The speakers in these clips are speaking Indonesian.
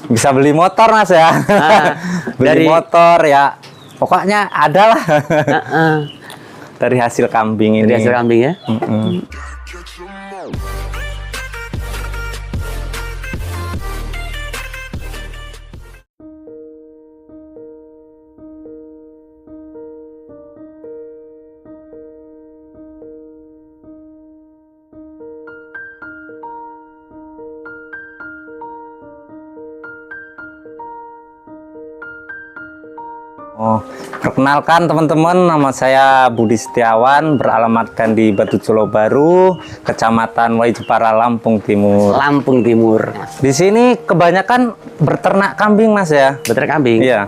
Bisa beli motor mas ya. Beli motor ya. Pokoknya ada lah. Dari hasil kambing ini. Dari hasil kambing ya. Oh, perkenalkan teman-teman, nama saya Budi Setiawan, beralamatkan di Batu Jolo Baru, Kecamatan Waru Jepara, Lampung Timur. Lampung Timur. Di sini kebanyakan berternak kambing mas ya. Beternak kambing. Iya.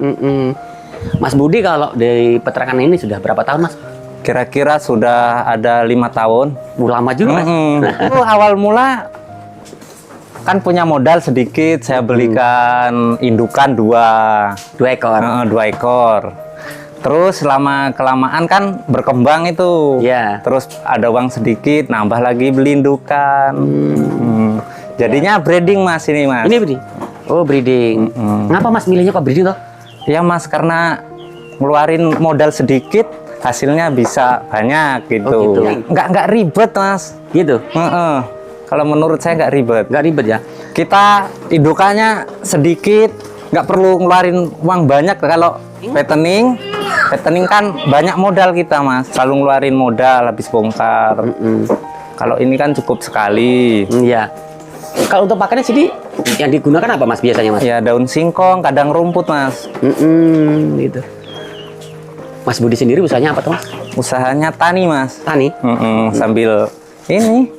Mas Budi kalau dari peternakan ini sudah berapa tahun mas? Kira-kira sudah ada 5 tahun. Lama juga mas. Itu awal mula kan punya modal sedikit, saya belikan indukan 2 ekor. 2 ekor. Terus lama kelamaan kan berkembang itu. Iya. Terus ada uang sedikit, nambah lagi beli indukan. Jadinya breeding mas ini mas. Ini breeding. Oh breeding. Ngapa mas milihnya kok breeding toh? Ya mas, karena ngeluarin modal sedikit, hasilnya bisa banyak gitu. Oh, gitu. Nggak ribet mas. Gitu. Kalau menurut saya nggak ribet. Nggak ribet ya. Kita indukannya sedikit, nggak perlu ngeluarin uang banyak. Kalau fattening kan banyak modal kita mas, selalu ngeluarin modal habis bongkar. Kalau ini kan cukup sekali. Iya. Kalau untuk pakannya sini yang digunakan apa mas biasanya mas? Ya daun singkong, kadang rumput mas. Gitu. Mas Budi sendiri usahanya apa tuh mas? Usahanya tani mas. Tani. Sambil ini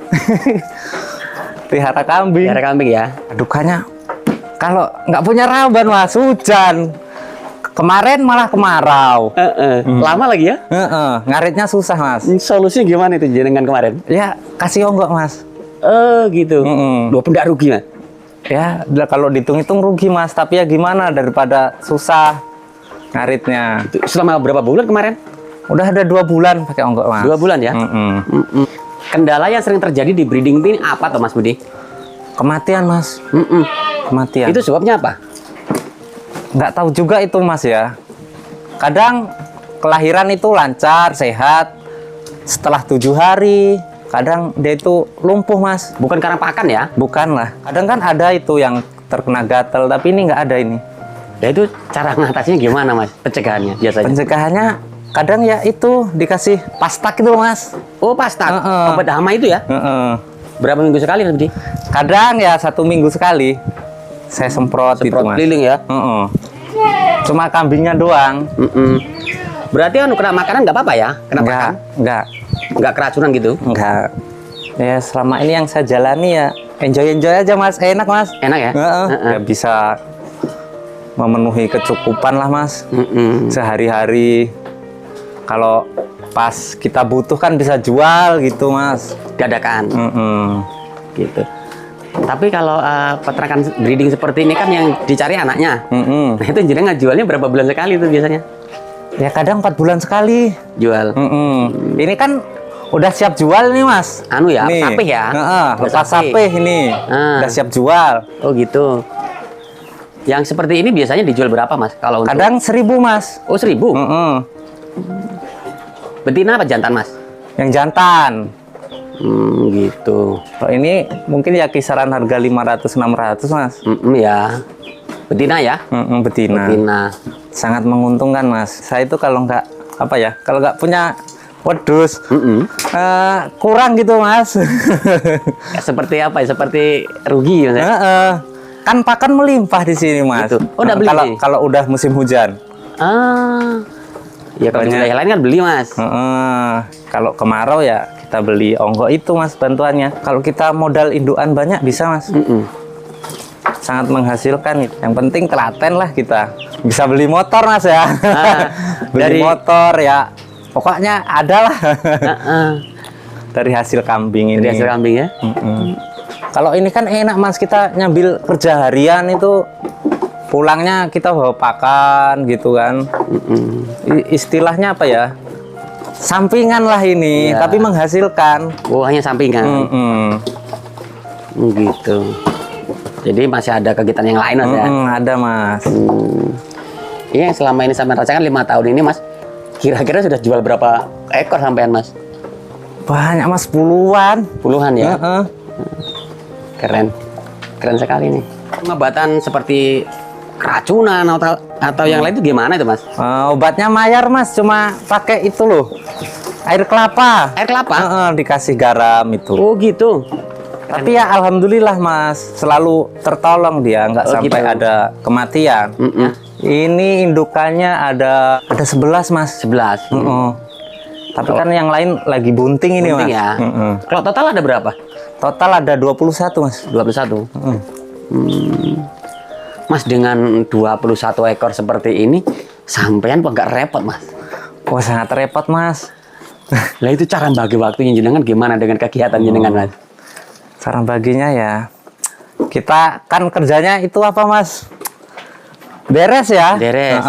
pelihara kambing. Pelihara kambing ya. Dukanya kalau nggak punya ramban mas, hujan. Kemarin malah kemarau. Lama lagi ya? Ngaritnya susah mas. Solusinya gimana itu jenengan kemarin? Ya kasih onggok mas. Gitu. Dua pendak rugi mas? Ya kalau dihitung-hitung rugi mas. Tapi ya gimana, daripada susah ngaritnya. Selama berapa bulan kemarin? Udah ada 2 bulan pakai onggok mas. 2 bulan ya? Kendala yang sering terjadi di breeding ini apa tuh mas Budi? Kematian mas. Kematian. Itu sebabnya apa? Nggak tahu juga itu mas ya. Kadang kelahiran itu lancar, sehat. Setelah 7 hari, kadang dia itu lumpuh mas. Bukan karena pakan ya? Bukan lah. Kadang kan ada itu yang terkena gatal, tapi ini nggak ada ini. Ya itu cara mengatasinya gimana mas? Pencegahannya biasanya? Pencegahannya kadang ya itu dikasih pastak itu mas. Oh pastak, obat hama itu ya? Berapa minggu sekali mas Budi? Kadang ya 1 minggu sekali saya semprot itu mas. Keliling ya? Cuma kambingnya doang. Berarti kena makanan nggak apa-apa ya? Kena pakan? Nggak keracunan gitu? Enggak. Ya selama ini yang saya jalani ya enjoy aja mas, enak mas. Enak ya? Ya bisa memenuhi kecukupan lah mas. Sehari-hari. Kalau pas kita butuh kan bisa jual gitu mas. Dadakan. Gitu. Tapi kalau peternakan breeding seperti ini kan yang dicari anaknya. Nah itu jenengan jualnya berapa bulan sekali itu biasanya? Ya kadang 4 bulan sekali. Jual. Ini kan udah siap jual nih mas. Anu ya, nih. sapih ya? Lepas sapih ini. Udah siap jual. Oh gitu. Yang seperti ini biasanya dijual berapa mas? Kalau kadang 1.000 mas. Oh 1.000? Betina apa jantan mas? Yang jantan. Gitu. Kalau ini mungkin ya kisaran harga 500-600 mas. Ya. Betina ya? Betina. Sangat menguntungkan mas. Saya itu kalau nggak apa ya, kalau nggak punya wedus kurang gitu mas. Ya, seperti apa ya? Seperti rugi mas. Kan pakan melimpah di sini mas. Gitu. Oh, udah beli. Kalau udah musim hujan. Ya kalau di wilayah lain kan beli mas. Kalau kemarau ya kita beli onggok itu mas bantuannya. Kalau kita modal indukan banyak bisa mas. Sangat menghasilkan. Yang penting telaten lah kita. Bisa beli motor mas ya. Beli motor ya. Pokoknya ada lah. Dari hasil kambing ini. Dari hasil kambing ya. Kalau ini kan enak mas, kita nyambil kerja harian itu. Pulangnya kita bawa pakan gitu kan. Istilahnya apa ya? Sampingan lah ini, tapi menghasilkan. Oh, hanya sampingan. Gitu. Jadi masih ada kegiatan yang lain Mas ya? Ada Mas. Ini yang selama ini sampai rasakan 5 tahun ini Mas, kira-kira sudah jual berapa ekor sampean Mas? Banyak Mas, puluhan. Puluhan ya? Heeh. Keren. Keren sekali nih. Pengobatan seperti keracunan atau yang lain itu gimana itu Mas? Obatnya mayar Mas, cuma pakai itu loh, air kelapa. Air kelapa? Dikasih garam itu. Oh gitu. Tapi ya alhamdulillah Mas, selalu tertolong dia, nggak sampai gitu. ada kematian. Ini indukannya ada 11 Mas. 11. Tapi kan yang lain lagi bunting ini Bunting Mas. ya. Kalau total ada berapa? Total ada 21 Mas. 21. Mas, dengan 21 ekor seperti ini, sampean kok nggak repot Mas? Wah, sangat repot Mas. Lah itu cara bagi waktunya jenengan gimana dengan kegiatan jenengan Mas? Cara baginya ya, kita kan kerjanya itu apa Mas? Beres ya? Beres.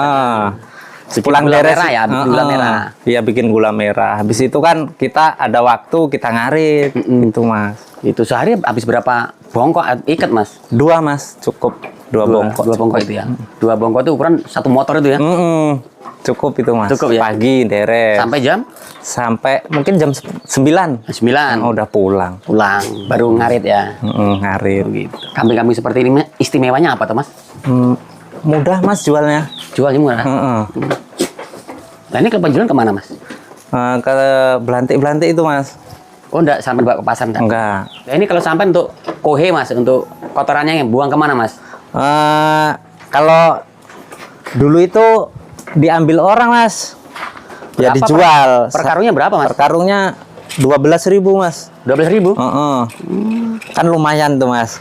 Pulang gula beres merah ya, bikin gula merah. Iya, bikin gula merah. Habis itu kan kita ada waktu, kita ngarit. Itu Mas. Itu sehari habis berapa bongkok ikat Mas? 2 Mas, cukup. 2 bongkok. 2 bongkok itu ya. 2 bongkok itu ukuran 1 motor itu ya. Cukup itu Mas. Cukup ya? Pagi beres. Sampai jam? Sampai mungkin jam 9. 9. Udah pulang. Pulang, baru ngarit ya. Ngarit. Gitu. Kambing-kambing seperti ini istimewanya apa tuh Mas? Mudah Mas jualnya. Jualnya murah. Nah ini kalau penjualan kemana Mas? Ke belantik-belantik itu Mas. Oh enggak sampai bawa ke pasar enggak? Enggak. Nah, ini kalau sampai untuk kohe Mas, untuk kotorannya yang buang kemana Mas? Kalau dulu itu diambil orang Mas. Ya Berapa dijual. Per karungnya berapa Mas? Per karungnya 12.000 Mas. 12.000? Kan lumayan tuh Mas.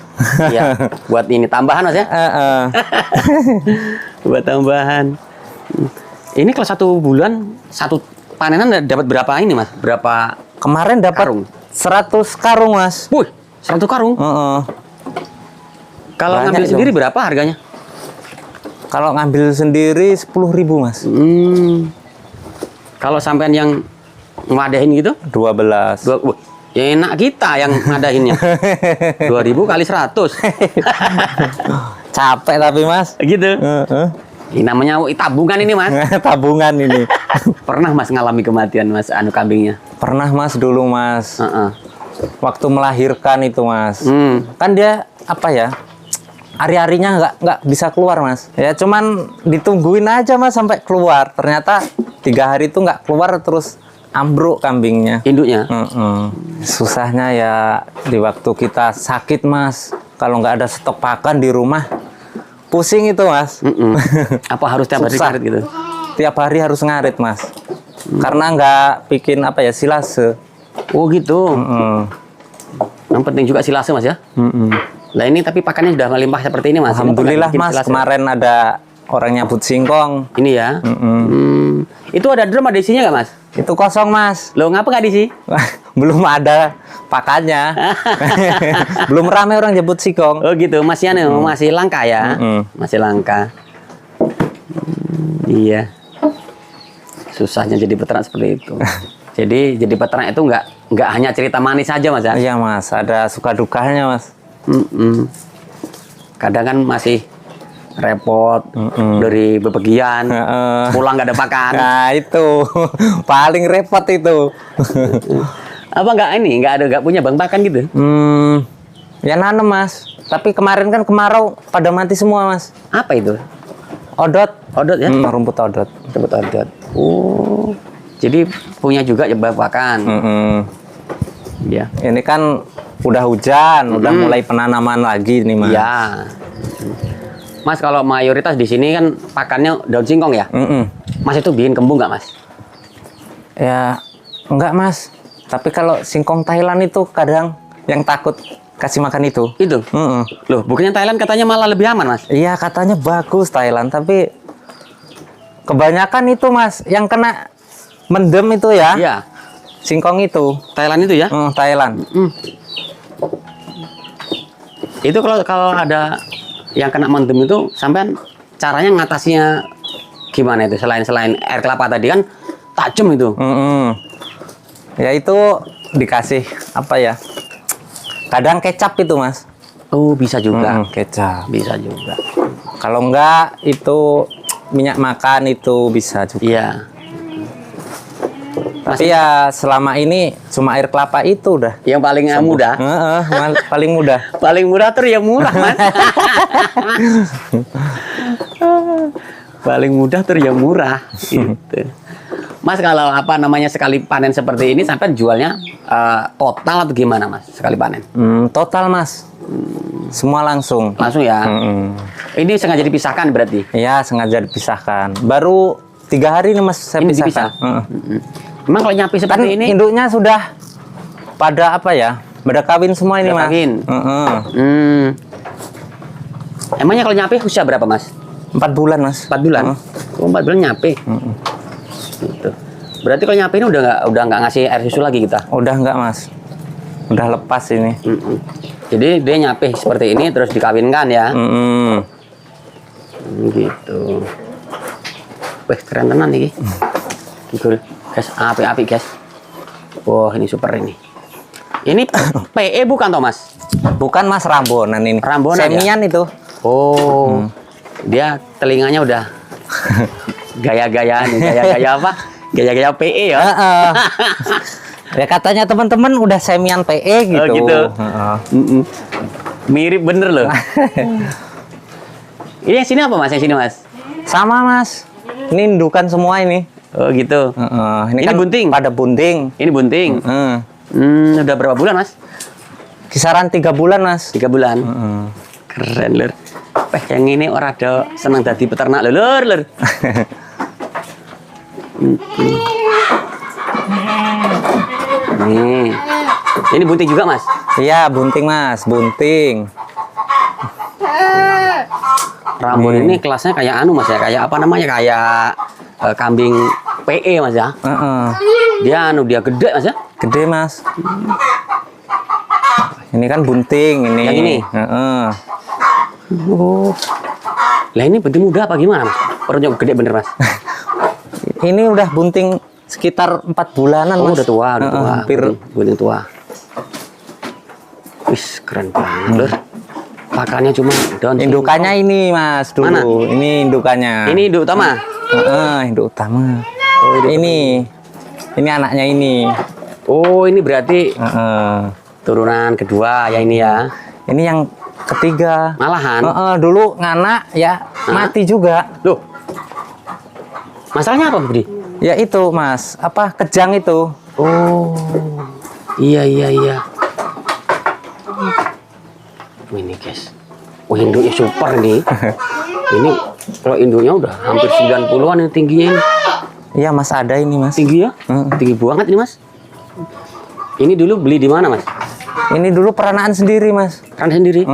Iya, buat ini tambahan Mas ya? Buat tambahan. Ini kalau 1 bulan, 1 panenan dapat berapa ini Mas? Berapa? Kemarin dapat Karung? 100 karung Mas. Wih, 100 karung? Kalau Banyak ngambil itu. sendiri berapa harganya? Kalau ngambil sendiri 10.000 Mas. Kalau sampean yang ngadahin gitu? 12. Wah, ya enak kita yang ngadahinnya. 2.000 kali 100. Capek tapi Mas. Gitu. Ini namanya tabungan ini Mas. Tabungan ini. Pernah Mas ngalami kematian Mas kambingnya? Pernah Mas dulu Mas. Waktu melahirkan itu Mas. Kan dia apa ya? Hari-harinya nggak bisa keluar Mas. Ya cuman ditungguin aja Mas sampai keluar. Ternyata 3 hari itu nggak keluar, terus ambruk kambingnya. Induknya? Susahnya ya di waktu kita sakit Mas. Kalau nggak ada stok pakan di rumah, pusing itu Mas. Apa harus tiap hari Susah. ngarit gitu? Tiap hari harus ngarit Mas. Karena nggak bikin apa ya, silase. Oh gitu. Yang penting juga silase Mas ya? Lah ini tapi pakannya sudah melimpah seperti ini Mas. Alhamdulillah Ini bikin Mas, silase. kemarin ada orang nyabut singkong. Ini ya? Itu ada drum, ada isinya nggak Mas? Itu kosong Mas. Loh ngapa nggak diisi? Belum ada pakannya. Belum ramai orang nyebut singkong. Oh gitu, masih masih langka ya? Masih langka. Iya. Susahnya jadi peternak seperti itu. Jadi peternak itu nggak hanya cerita manis saja Mas ya? Iya Mas, ada suka dukanya Mas. Kadang kan masih repot dari bepergian, pulang nggak ada pakan. Nah itu paling repot itu. Apa nggak punya bank pakan gitu? Ya nanem Mas. Tapi kemarin kan kemarau pada mati semua Mas. Apa itu? Odot. Odot ya? Rumput odot. Rumput odot. Oh, jadi punya juga ya bank pakan. Iya. Ini kan udah hujan, udah mulai penanaman lagi nih Mas. Iya. Mas, kalau mayoritas di sini kan pakannya daun singkong ya? Mas itu bikin kembung nggak Mas? Ya enggak Mas. Tapi kalau singkong Thailand itu kadang yang takut kasih makan itu. Itu? Loh, bukannya Thailand katanya malah lebih aman Mas? Iya katanya bagus Thailand, tapi kebanyakan itu Mas yang kena mendem itu ya. Iya. Singkong itu. Thailand itu ya? Thailand. Itu kalau ada yang kena mendem itu, sampean caranya ngatasinya gimana itu? Selain air kelapa tadi kan tajam itu. Ya itu dikasih apa ya? Kadang kecap itu Mas. Oh, bisa juga. Kecap. Bisa juga. Kalau enggak itu minyak makan itu bisa juga. Iya. Tapi ya selama ini cuma air kelapa itu udah. Yang paling mudah. Paling mudah. Paling murah tuh yang murah, Mas. Paling mudah tuh yang murah gitu. Mas, kalau apa namanya sekali panen seperti ini sampai jualnya total atau gimana, Mas? Sekali panen. Total, Mas. Semua langsung. Langsung ya. Ini sengaja dipisahkan berarti. Iya, sengaja dipisahkan. Baru 3 hari nih, Mas, saya Ini pisahkan. dipisah? Emang kalau nyapi Kan seperti ini induknya sudah pada apa ya? Pada kawin semua ini, udah Mas. kawin. Emangnya kalau nyapi usia berapa, Mas? 4 bulan, Mas. 4 bulan. Oh, 4 bulan nyapi. Gitu. Berarti kalau nyapi ini udah nggak ngasih air susu lagi kita. Udah enggak, Mas. Udah lepas ini. Jadi dia nyapi seperti ini terus dikawinkan ya. Gitu. Wih, keren tenan nih. Gitu. Guys, api-api, guys. Wah, ini super ini. Ini PE bukan, Thomas? Bukan, Mas, rambonan ini. Rambonan Semian itu. Oh. Dia telinganya udah gaya-gayaan, gaya-gaya apa? Gaya-gaya PE ya. Ya katanya teman-teman udah semian PE gitu. Oh, gitu. Mirip bener loh. Ini yang sini apa, Mas? Yang sini, Mas? Sama, Mas. Ini indukan semua ini. Oh, gitu. Ini kan bunting? pada bunting. Ini bunting. Udah berapa bulan, Mas? Kisaran 3 bulan, Mas. 3 bulan. Keren, Lur. Yang ini orang ada senang jadi peternak, Lur. Nih. Ini bunting juga, Mas? Iya, bunting, Mas. Bunting. Rambut ini kelasnya kayak anu, Mas ya. Kayak apa namanya? Kayak kambing PE, Mas ya. Dia gede, Mas ya. Gede, Mas. Ini kan bunting ini. Yang ini? Oh. Lah ini bunting muda apa gimana, Mas? Perutnya gede bener, Mas. Ini udah bunting sekitar 4 bulanan, Oh, Mas. udah tua. Hampir. Bunting tua. Wis, keren banget, Lur. Pakannya cuma daun Indukannya ini, Mas, dulu. Mana? Ini indukannya. Ini induk utama. Induk utama. Oh, ini anaknya ini. Oh, ini berarti turunan kedua ya ini ya. Ini yang ketiga. Malahan. Dulu nganak ya mati juga. Loh. Masalahnya apa, Budi? Ya itu, Mas. Apa kejang itu? Oh. Iya. Ini, guys. Oh, induknya super nih. Ini kalau induknya udah hampir 90-an ini tingginya ini. Iya, Mas, ada ini, Mas. Tinggi ya? Tinggi banget ini, Mas. Ini dulu beli di mana, Mas? Ini dulu peranaan sendiri, Mas. Kan sendiri.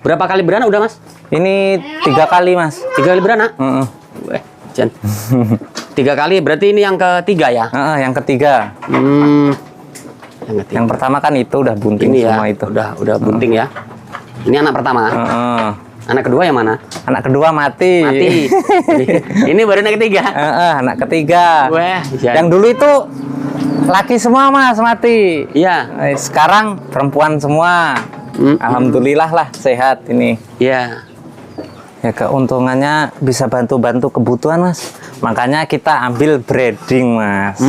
Berapa kali beranak udah, Mas? Ini 3 kali, Mas. 3 kali beranak? Weh, Jan. 3 kali berarti ini yang ketiga ya? Yang ketiga. Yang ketiga. Yang pertama kan itu udah bunting Ini semua ya, itu. udah bunting ya. Ini anak pertama. Anak kedua yang mana? Anak kedua mati. Ini baru anak ketiga. Anak ketiga. Wah, yang dulu itu laki semua, Mas, mati. Iya. Sekarang perempuan semua. Alhamdulillah lah sehat ini. Iya. Ya keuntungannya bisa bantu-bantu kebutuhan, Mas. Makanya kita ambil breeding, Mas.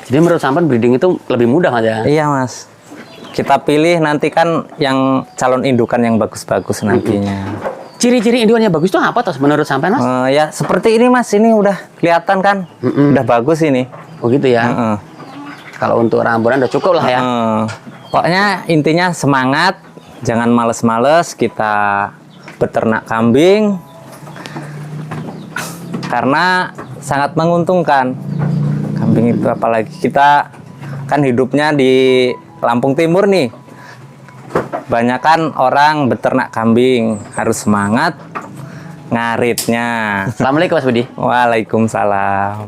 Jadi menurut sampean breeding itu lebih mudah, Mas ya? Iya, Mas. Kita pilih nanti kan yang calon indukan yang bagus-bagus nantinya. Ciri-ciri indukan yang bagus itu apa terus menurut sampean, Mas? Ya seperti ini, Mas. Ini udah kelihatan kan? Udah bagus ini. Oh gitu ya. Kalau untuk ramburan udah cukup lah ya. Pokoknya intinya semangat, jangan males-males kita beternak kambing karena sangat menguntungkan. Kambing itu apalagi kita kan hidupnya di Lampung Timur nih. Banyakan orang beternak kambing, harus semangat ngaritnya. Assalamualaikum, Mas Budi. Waalaikumsalam.